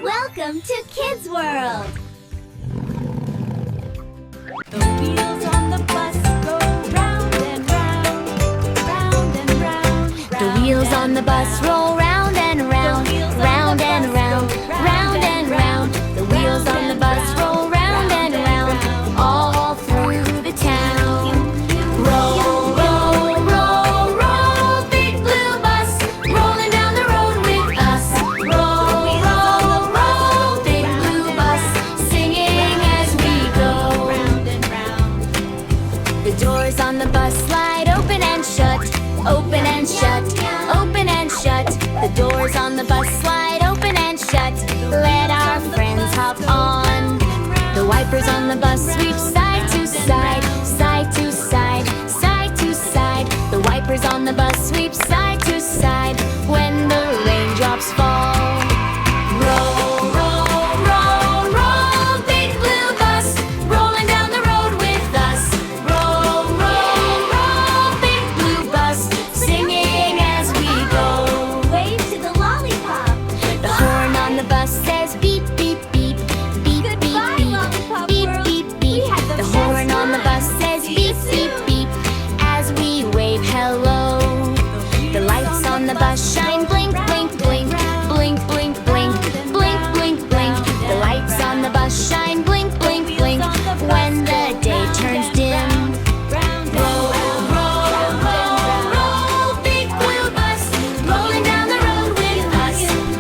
Welcome to Kids World! The wheels on the bus go round and round, round and round. The wheels on the bus roll round and round, round and round, round and round. The wheels on the bus roll round and round, all through the town. Roll, roll, roll, roll, big blue bus, rolling down the road with us. Roll, roll, roll, big blue bus, singing as we go. Round and round. The doors on the bus slide open and shut, open and shut, open and shut. The doors on the bus slide open and shut. Let our friends hop on. The wipers on the bus sweep side to side, side to side, side to side. The wipers on the bus sweep side to side when the raindrops fall. Roll, roll, roll, roll, big blue bus, rolling down the road with us. Roll, roll, roll, big blue bus, singing as we go. Wave to the lollipop. The horn on the bus says beep, beep, beep, beep, beep, beep, beep, beep, beep. The horn on the bus says beep, beep, beep, as we wave hello. The lights on the bus shine blink, blink, blink, blink, blink, blink, blink, blink, blink. The lights on the bus shine blink, blink, blink when the day turns dim. Roll, roll, roll, roll, big blue bus, rolling down the road with us.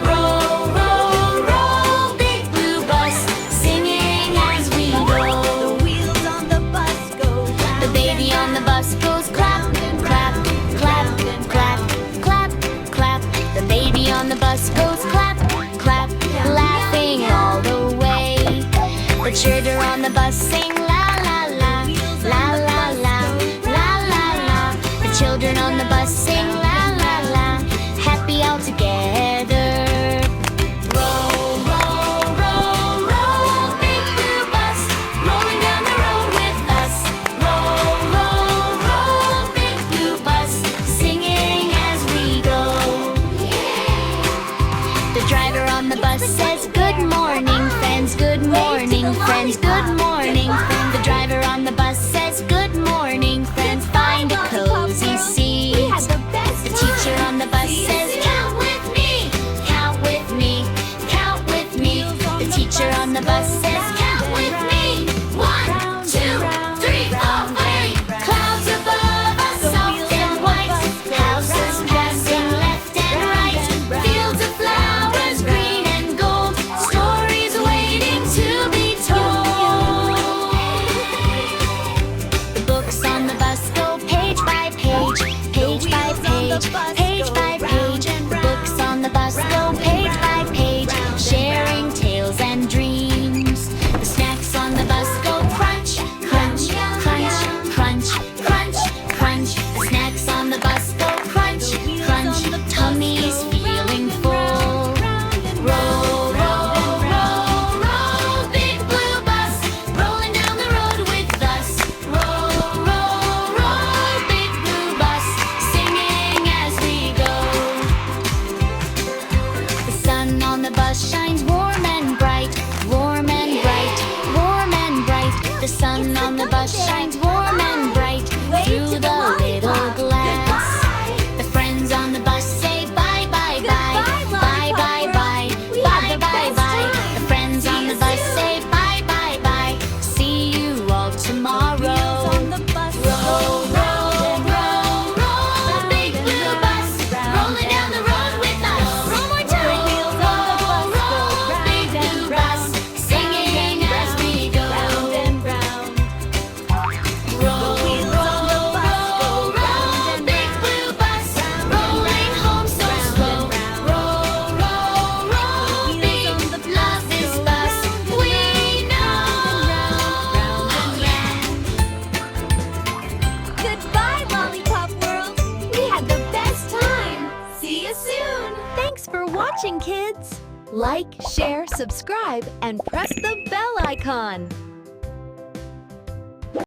Roll, roll, roll, big blue bus, singing as we go. The wheels on the bus go round. The baby on the bus goes clap, clap, clap, clap, clap, clap. The baby on the bus goes clap, clap, laughing all the way. The children on the bus sing la la la, la la la, la la la. The children on the bus sing la la la, happy all together. Roll, roll, roll, roll, big blue bus, rolling down the road with us. Roll, roll, roll, big blue bus, singing as we go. The driver on the bus says good morning, friends, good morning, friends, good morning. The driver on the bus says good morning, friends, find a cozy seat. The teacher on the bus says count with me, count with me, count with me. The teacher on the bus says count with me. 1, 2, 3, 4, 5. Clouds above us, soft and white. Houses passing left and right. Fields of flowers, green and gold. Stories waiting to be told. The books on the bus go page by page, page by page, page by page. The books on the bus go page by page, sharing tales and dreams. The snacks on the bus go crunch, crunch, crunch, crunch, crunch, crunch. The snacks on the bus go crunch, crunch, tummies feeling full. Roll, roll, roll, roll, big blue bus, rolling down the road with us. Roll, roll, roll, big blue bus, singing as we go. The sun on the bus shines warm and bright, warm and bright, warm and bright. The sun on the bus shines warm and bright through the little glass. The friends on the bus say bye, bye, bye, bye, bye, bye, bye, bye, bye. The friends on the bus say bye, bye, bye. See you all tomorrow. On the bus Roll, roll, roll, roll, big blue bus, rolling down the road with us. One more time. Roll, roll, big blue bus, singing as we go. round and round. Roll, roll, roll, roll, big blue bus, rolling home so slow. Roll, roll, roll, big love this bus, we know. Yeah. Goodbye, Lollipop World. We had the best time. See you soon. Thanks for watching, kids. Like, share, subscribe, and press the bell icon.